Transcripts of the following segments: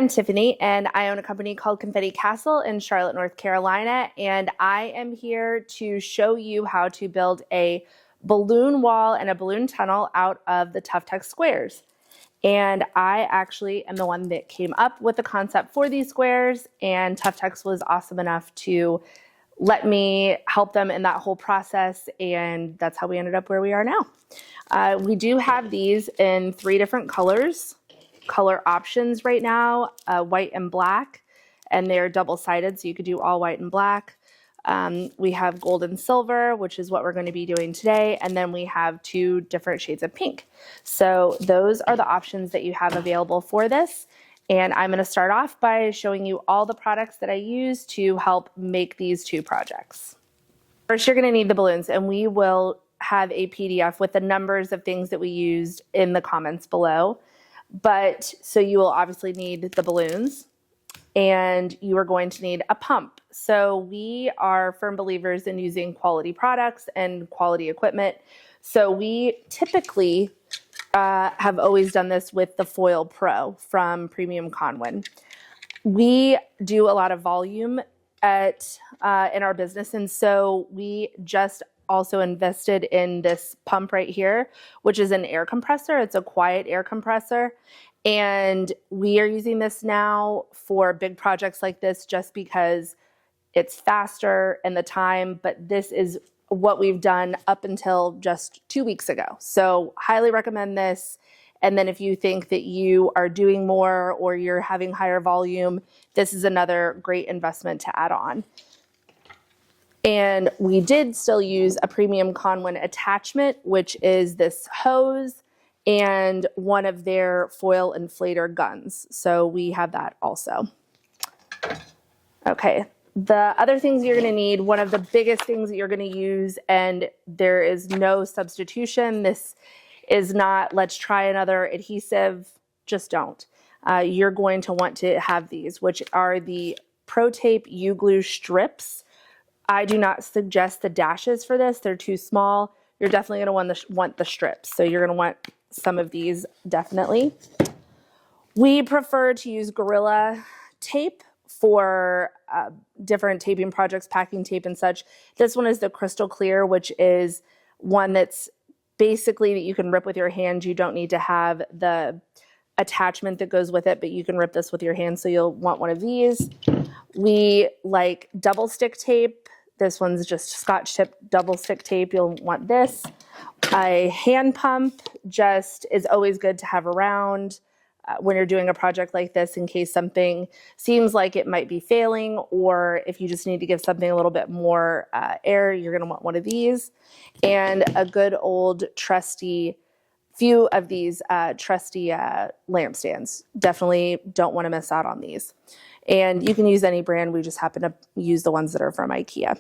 I'm Tiffany, and I own a company called Confetti Castle in Charlotte, North Carolina, and I am here to show you how to build a balloon wall and a balloon tunnel out of the TUFTEX squares. And I actually am the one that came up with the concept for these squares, and TUFTEX was awesome enough to let me help them in that whole process, and that's how we ended up where we are now. We do have these in 3 different color options right now, white and black, and they're double-sided, so you could do all white and black. We have gold and silver, which is what we're going to be doing today, and then we have 2 different shades of pink. So those are the options that you have available for this, and I'm going to start off by showing you all the products that I use to help make these 2 projects. First, you're going to need the balloons, and we will have a PDF with the numbers of things that we used in the comments below. But so you will obviously need the balloons, and you are going to need a pump. So we are firm believers in using quality products and quality equipment. So we typically have always done this with the Foil Pro from Premium Conwin. We do a lot of volume in our business, and so we just also invested in this pump right here, which is an air compressor. It's a quiet air compressor. And we are using this now for big projects like this just because it's faster and the time, but this is what we've done up until just 2 weeks ago. So highly recommend this. And then if you think that you are doing more or you're having higher volume, this is another great investment to add on. And we did still use a Premium Conwin attachment, which is this hose and one of their foil inflator guns. So we have that also. Okay, the other things you're gonna need, one of the biggest things that you're gonna use, and there is no substitution. This is not, let's try another adhesive, just don't. You're going to want to have these, which are the Pro Tape U-Glu strips. I do not suggest the dashes for this. They're too small. You're definitely going to want the strips. So you're going to want some of these, definitely. We prefer to use Gorilla tape for different taping projects, packing tape and such. This one is the crystal clear, which is one that's basically that you can rip with your hand. You don't need to have the attachment that goes with it, but you can rip this with your hand, so you'll want one of these. We like double stick tape. This one's just Scotch tip double stick tape. You'll want this. A hand pump just is always good to have around when you're doing a project like this in case something seems like it might be failing, or if you just need to give something a little bit more air, you're going to want one of these. And a good old trusty few of these trusty lampstands. Definitely don't want to miss out on these. And you can use any brand. We just happen to use the ones that are from IKEA.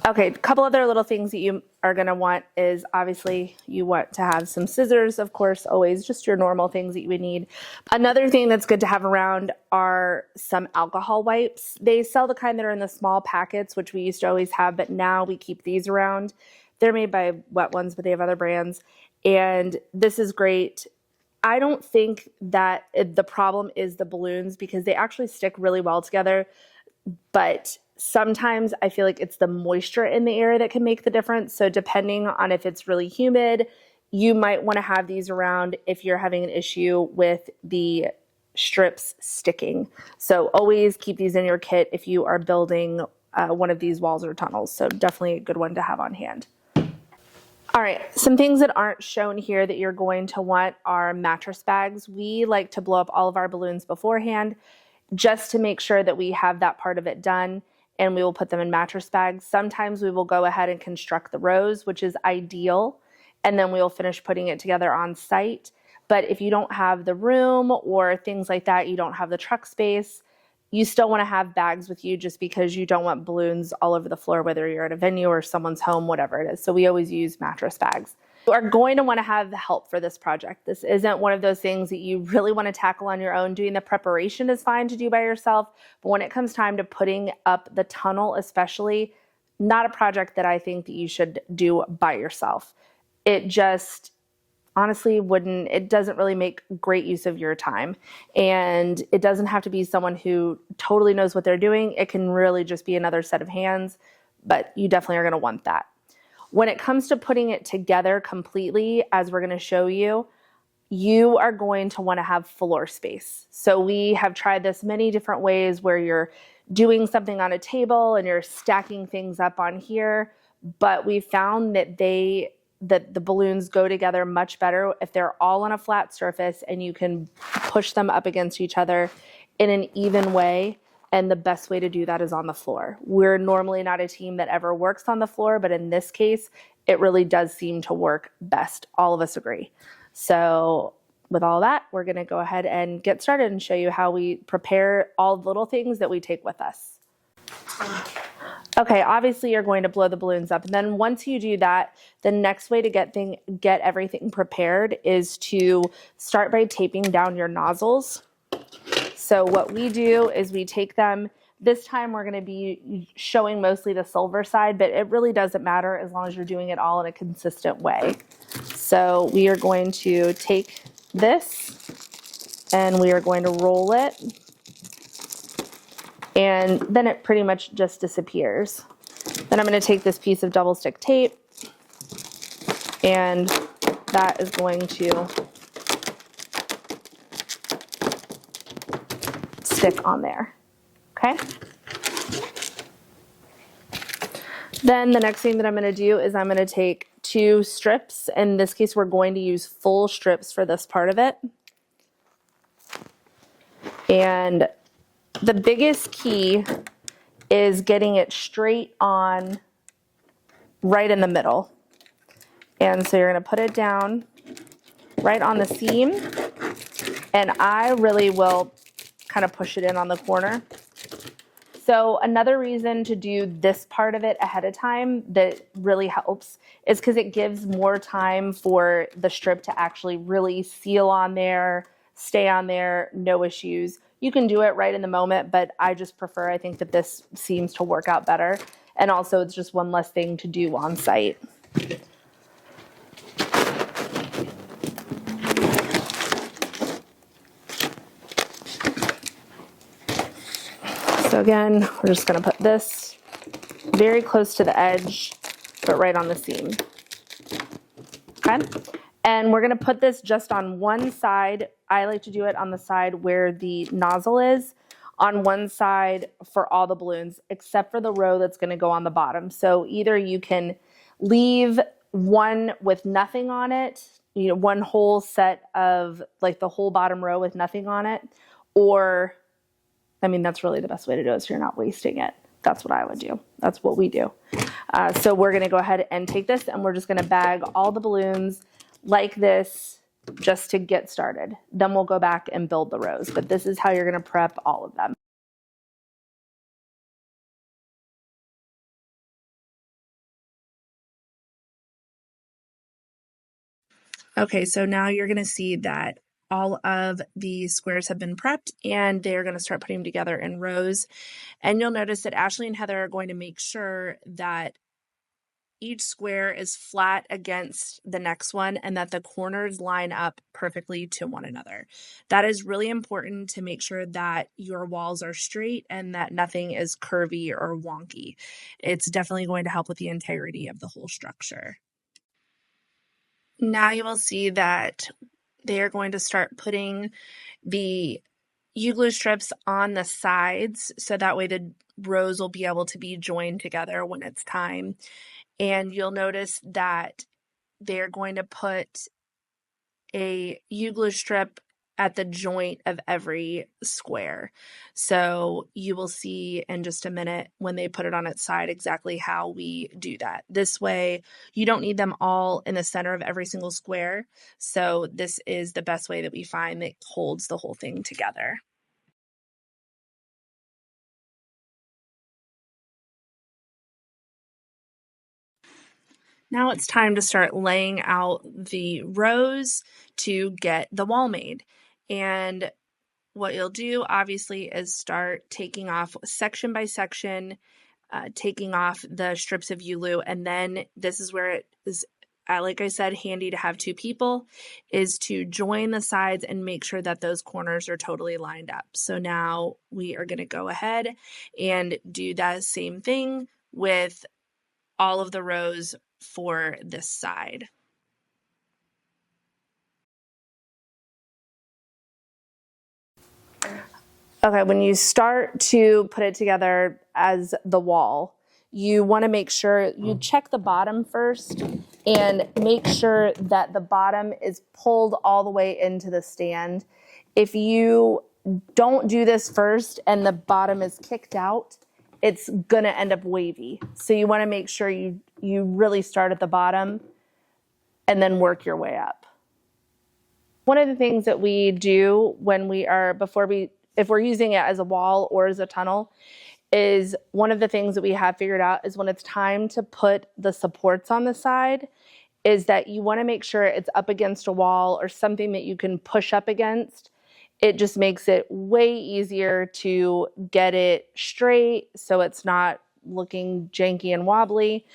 Okay, a couple other little things that you are going to want is obviously you want to have some scissors, of course, always just your normal things that you would need. Another thing that's good to have around are some alcohol wipes. They sell the kind that are in the small packets, which we used to always have, but now we keep these around. They're made by Wet Ones, but they have other brands. And this is great. I don't think that the problem is the balloons because they actually stick really well together. But sometimes I feel like it's the moisture in the air that can make the difference. So depending on if it's really humid, you might want to have these around if you're having an issue with the strips sticking. So always keep these in your kit if you are building one of these walls or tunnels. So definitely a good one to have on hand. All right, some things that aren't shown here that you're going to want are mattress bags. We like to blow up all of our balloons beforehand just to make sure that we have that part of it done, and we will put them in mattress bags. Sometimes we will go ahead and construct the rows, which is ideal, and then we will finish putting it together on site. But if you don't have the room or things like that, you don't have the truck space, you still want to have bags with you just because you don't want balloons all over the floor, whether you're at a venue or someone's home, whatever it is. So we always use mattress bags. You are going to want to have help for this project. This isn't one of those things that you really want to tackle on your own. Doing the preparation is fine to do by yourself, but when it comes time to putting up the tunnel especially, not a project that I think that you should do by yourself. It just honestly it doesn't really make great use of your time. And it doesn't have to be someone who totally knows what they're doing. It can really just be another set of hands, but you definitely are going to want that. When it comes to putting it together completely, as we're going to show you, you are going to want to have floor space. So we have tried this many different ways where you're doing something on a table and you're stacking things up on here, but we found that the balloons go together much better if they're all on a flat surface and you can push them up against each other in an even way. And the best way to do that is on the floor. We're normally not a team that ever works on the floor, but in this case, it really does seem to work best. All of us agree. So with all that, we're going to go ahead and get started and show you how we prepare all the little things that we take with us. Okay, obviously you're going to blow the balloons up. And then once you do that, the next way to get everything prepared is to start by taping down your nozzles. So what we do is we take them. This time we're going to be showing mostly the silver side, but it really doesn't matter as long as you're doing it all in a consistent way. So we are going to take this and we are going to roll it, and then it pretty much just disappears. Then I'm going to take this piece of double stick tape, and that is going to stick on there. Okay. Then the next thing that I'm going to do is I'm going to take 2 strips. In this case, we're going to use full strips for this part of it. And the biggest key is getting it straight on right in the middle. And so you're going to put it down right on the seam. And I really will kind of push it in on the corner. So another reason to do this part of it ahead of time that really helps is because it gives more time for the strip to actually really seal on there, stay on there, no issues. You can do it right in the moment, but I just prefer, I think that this seems to work out better. And also it's just one less thing to do on site. So again, we're just going to put this very close to the edge, but right on the seam. Okay. And we're going to put this just on one side. I like to do it on the side where the nozzle is, on one side for all the balloons, except for the row that's going to go on the bottom. So either you can leave one with nothing on it, you know, one whole set of like the whole bottom row with nothing on it, or I mean, that's really the best way to do it so you're not wasting it. That's what I would do. That's what we do. So we're going to go ahead and take this and we're just going to bag all the balloons like this just to get started. Then we'll go back and build the rows. But this is how you're going to prep all of them. Okay, so now you're going to see that all of the squares have been prepped and they're going to start putting them together in rows. And you'll notice that Ashley and Heather are going to make sure that each square is flat against the next one and that the corners line up perfectly to one another. That is really important to make sure that your walls are straight and that nothing is curvy or wonky. It's definitely going to help with the integrity of the whole structure. Now you will see that they are going to start putting the U-Glu strips on the sides so that way the rows will be able to be joined together when it's time. And you'll notice that they're going to put a U-Glu strip at the joint of every square. So you will see in just a minute when they put it on its side exactly how we do that. This way, you don't need them all in the center of every single square. So this is the best way that we find that holds the whole thing together. Now it's time to start laying out the rows to get the wall made. And what you'll do obviously is start taking off section by section, taking off the strips of U-Glu, and then this is where it is like I said, handy to have 2 people, is to join the sides and make sure that those corners are totally lined up. So now we are going to go ahead and do that same thing with all of the rows for this side. Okay, when you start to put it together as the wall, you want to make sure you check the bottom first and make sure that the bottom is pulled all the way into the stand. If you don't do this first and the bottom is kicked out, it's gonna end up wavy. So you want to make sure you really start at the bottom and then work your way up. One of the things that we do when we are, if we're using it as a wall or as a tunnel, is one of the things that we have figured out is when it's time to put the supports on the side, is that you want to make sure it's up against a wall or something that you can push up against. It just makes it way easier to get it straight so it's not looking janky and wobbly.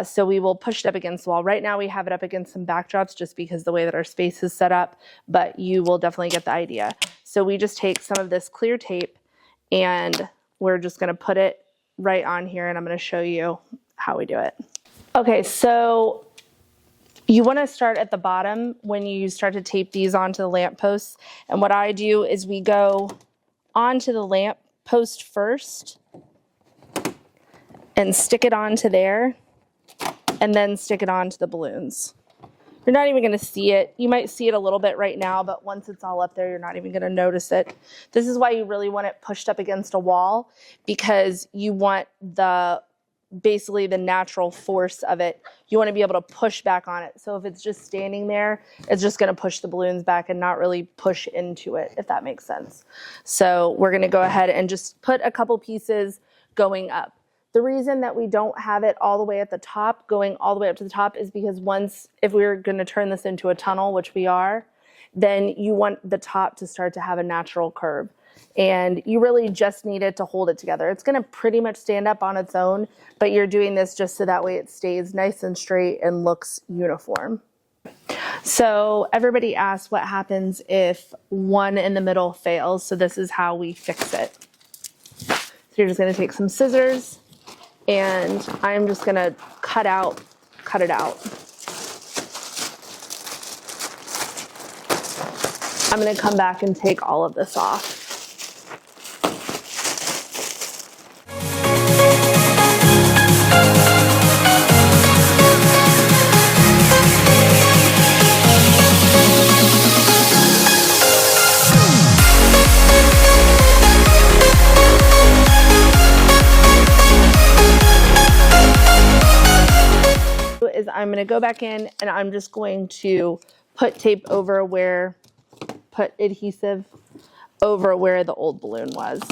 So we will push it up against the wall. Right now we have it up against some backdrops just because the way that our space is set up, but you will definitely get the idea. So we just take some of this clear tape and we're just going to put it right on here, and I'm going to show you how we do it. Okay, so you want to start at the bottom when you start to tape these onto the lamp posts. And what I do is we go onto the lamp post first and stick it onto there and then stick it onto the balloons. You're not even going to see it. You might see it a little bit right now, but once it's all up there, you're not even going to notice it. This is why you really want it pushed up against a wall, because you want basically the natural force of it. You want to be able to push back on it. So if it's just standing there, it's just going to push the balloons back and not really push into it, if that makes sense. So we're going to go ahead and just put a couple pieces going up. The reason that we don't have it all the way at the top, going all the way up to the top, is because if we're going to turn this into a tunnel, which we are, then you want the top to start to have a natural curve. And you really just need it to hold it together. It's going to pretty much stand up on its own, but you're doing this just so that way it stays nice and straight and looks uniform. So everybody asks what happens if one in the middle fails. So this is how we fix it. So you're just going to take some scissors, and I'm just going to cut it out. I'm going to come back and take all of this off. Is I'm going to go back in and I'm just going to put adhesive over where the old balloon was.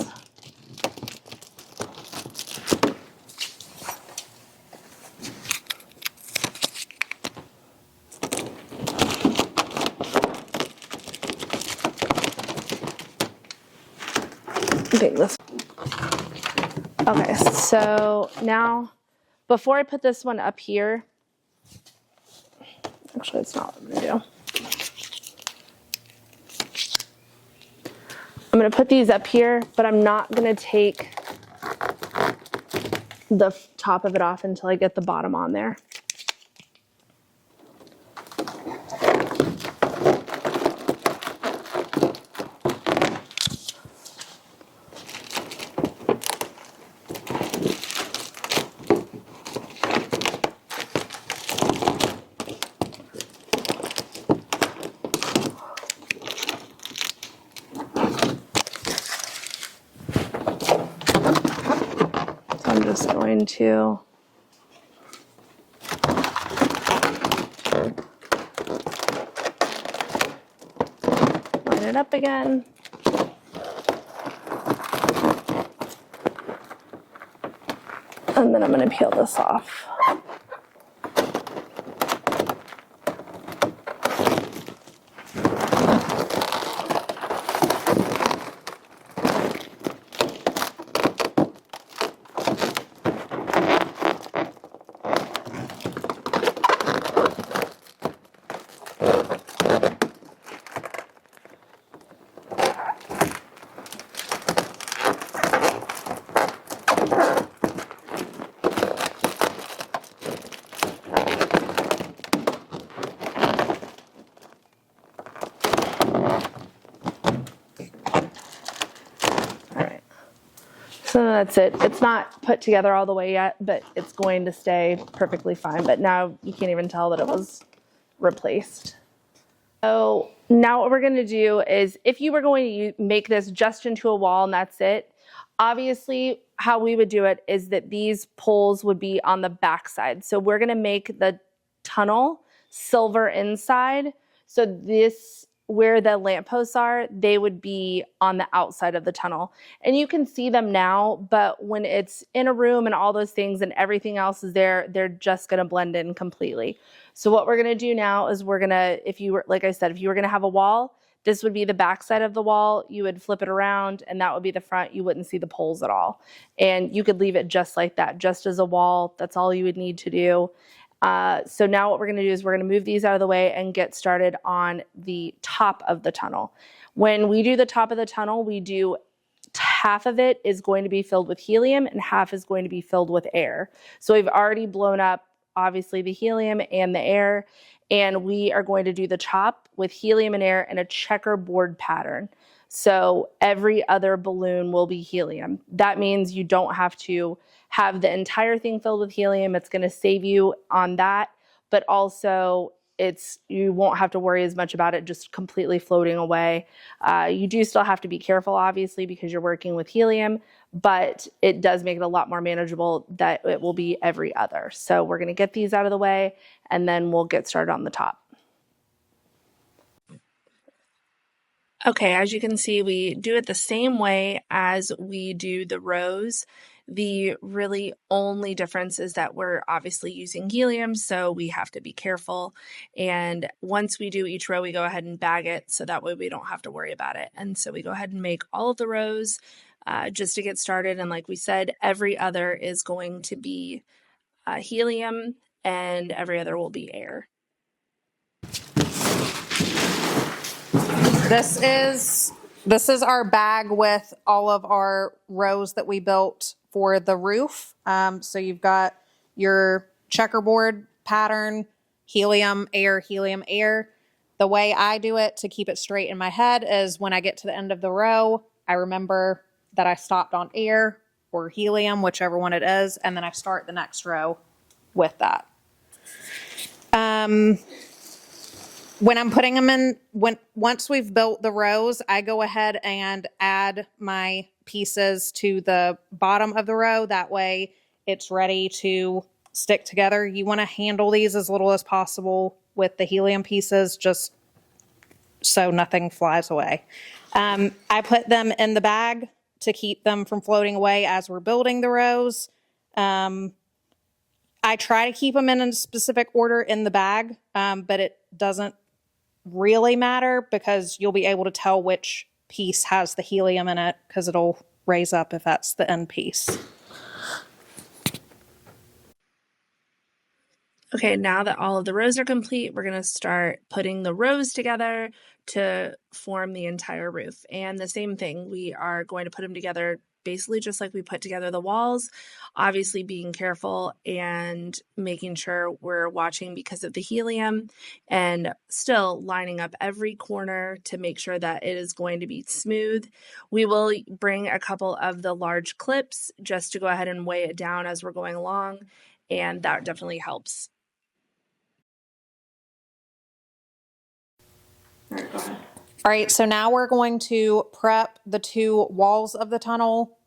Okay, so now before I put this one up here, actually it's not what I'm going to do. I'm going to put these up here, but I'm not going to take the top of it off until I get the bottom on there. I'm just going to line it up again. And then I'm going to peel this off. that's it. It's not put together all the way yet, but it's going to stay perfectly fine. But now you can't even tell that it was replaced. So now what we're going to do is, if you were going to make this just into a wall and that's it, obviously how we would do it is that these poles would be on the back side. So we're going to make the tunnel silver inside. So this, where the lampposts are, they would be on the outside of the tunnel. And you can see them now, but when it's in a room and all those things and everything else is there, they're just going to blend in completely. So what we're going to do now is we're going to, if you were, like I said, if you were going to have a wall, this would be the back side of the wall. You would flip it around and that would be the front. You wouldn't see the poles at all. And you could leave it just like that, just as a wall. That's all you would need to do. So now what we're going to do is we're going to move these out of the way and get started on the top of the tunnel. When we do the top of the tunnel, we do half of it is going to be filled with helium and half is going to be filled with air. So we've already blown up, obviously, the helium and the air, and we are going to do the top with helium and air in a checkerboard pattern. So every other balloon will be helium. That means you don't have to have the entire thing filled with helium. It's going to save you on that, but also you won't have to worry as much about it just completely floating away. You do still have to be careful, obviously, because you're working with helium, but it does make it a lot more manageable that it will be every other. So we're going to get these out of the way, and then we'll get started on the top. Okay, as you can see, we do it the same way as we do the rows. The really only difference is that we're obviously using helium, so we have to be careful. And once we do each row, we go ahead and bag it, so that way we don't have to worry about it. And so we go ahead and make all of the rows just to get started. And like we said, every other is going to be helium, and every other will be air. This is our bag with all of our rows that we built for the roof. So you've got your checkerboard pattern, helium, air, helium, air. The way I do it to keep it straight in my head is when I get to the end of the row, I remember that I stopped on air or helium, whichever one it is, and then I start the next row with that. When I'm putting them in, once we've built the rows, I go ahead and add my pieces to the bottom of the row. That way it's ready to stick together. You want to handle these as little as possible with the helium pieces, just so nothing flies away. I put them in the bag to keep them from floating away as we're building the rows. I try to keep them in a specific order in the bag, but it doesn't really matter because you'll be able to tell which piece has the helium in it because it'll raise up if that's the end piece. Okay, now that all of the rows are complete, we're going to start putting the rows together to form the entire roof. And the same thing, we are going to put them together basically just like we put together the walls, obviously being careful and making sure we're watching because of the helium and still lining up every corner to make sure that it is going to be smooth. We will bring a couple of the large clips just to go ahead and weigh it down as we're going along, and that definitely helps. All right, go ahead. All right, so now we're going to prep the two walls of the tunnel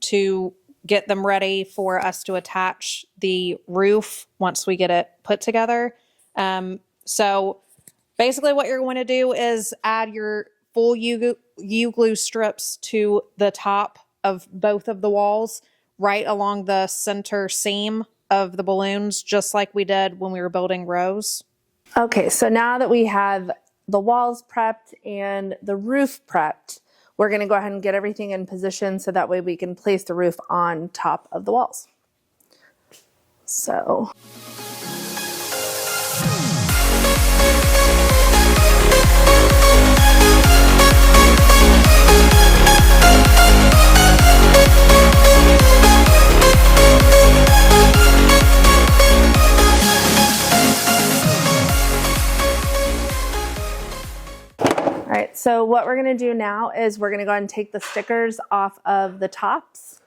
to get them ready for us to attach the roof once we get it put together. So basically what you're going to do is add your full U-Glue strips to the top of both of the walls, right along the center seam of the balloons, just like we did when we were building rows. Okay, so now that we have the walls prepped and the roof prepped, we're going to go ahead and get everything in position so that way we can place the roof on top of the walls. So so what we're going to do now is we're going to go ahead and take the stickers off of the tops.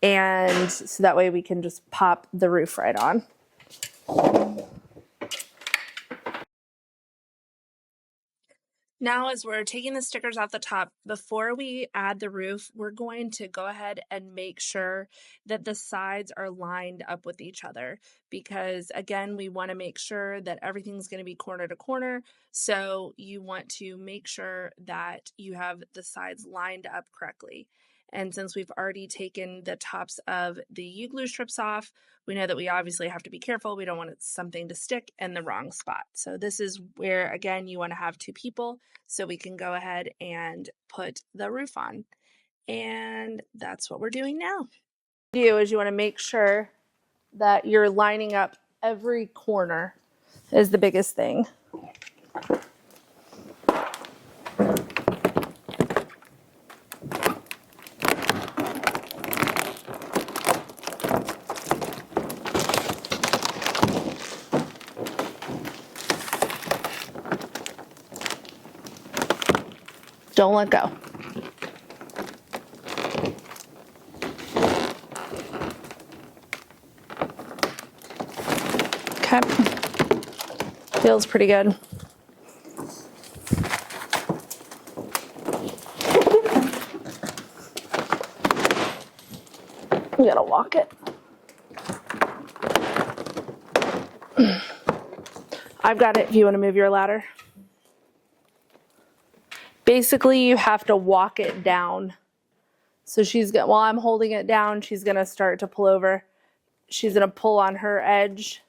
And so that way we can just pop the roof right on. Now, as we're taking the stickers off the top, before we add the roof, we're going to go ahead and make sure that the sides are lined up with each other, because again, we want to make sure that everything's going to be corner to corner. So you want to make sure that you have the sides lined up correctly. And since we've already taken the tops of the U-Glue strips off, we know that we obviously have to be careful. We don't want something to stick in the wrong spot. So this is where, again, you want to have two people so we can go ahead and put the roof on. And that's what we're doing now. You want to make sure that you're lining up every corner is the biggest thing. Don't let go. Okay. Feels pretty good. We gotta walk it. I've got it if you want to move your ladder. Basically, you have to walk it down. So while I'm holding it down, she's gonna start to pull over. She's gonna pull on her edge.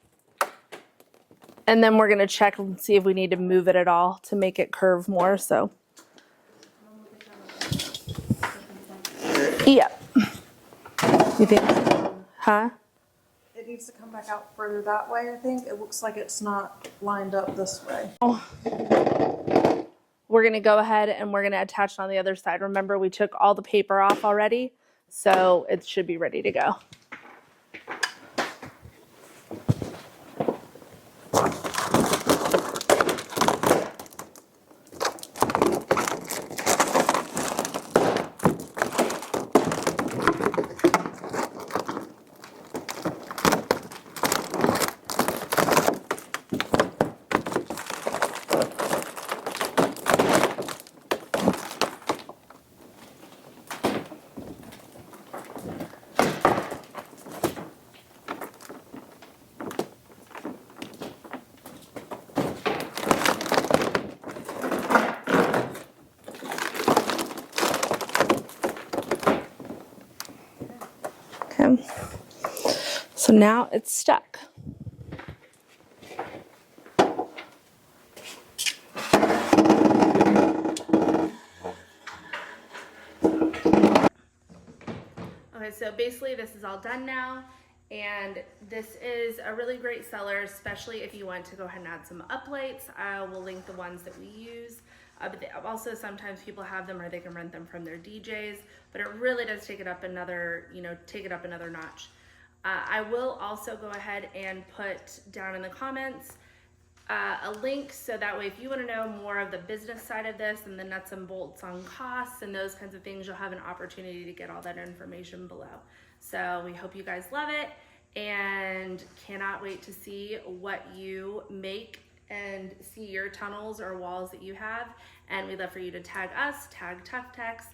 And then we're gonna check and see if we need to move it at all to make it curve more, so. Yeah. You think, huh? It needs to come back out further that way, I think. It looks like it's not lined up this way. We're gonna go ahead and we're gonna attach it on the other side. Remember, we took all the paper off already, so it should be ready to go. Okay. So now it's stuck. Okay, so basically this is all done now, and this is a really great seller, especially if you want to go ahead and add some uplights. I will link the ones that we use, but also sometimes people have them or they can rent them from their DJs, but it really does take it up another, another notch. I will also go ahead and put down in the comments a link, so that way if you want to know more of the business side of this and the nuts and bolts on costs and those kinds of things, you'll have an opportunity to get all that information below. So we hope you guys love it and cannot wait to see what you make and see your tunnels or walls that you have. And we'd love for you to tag us, tag TUFTEX,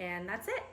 and that's it.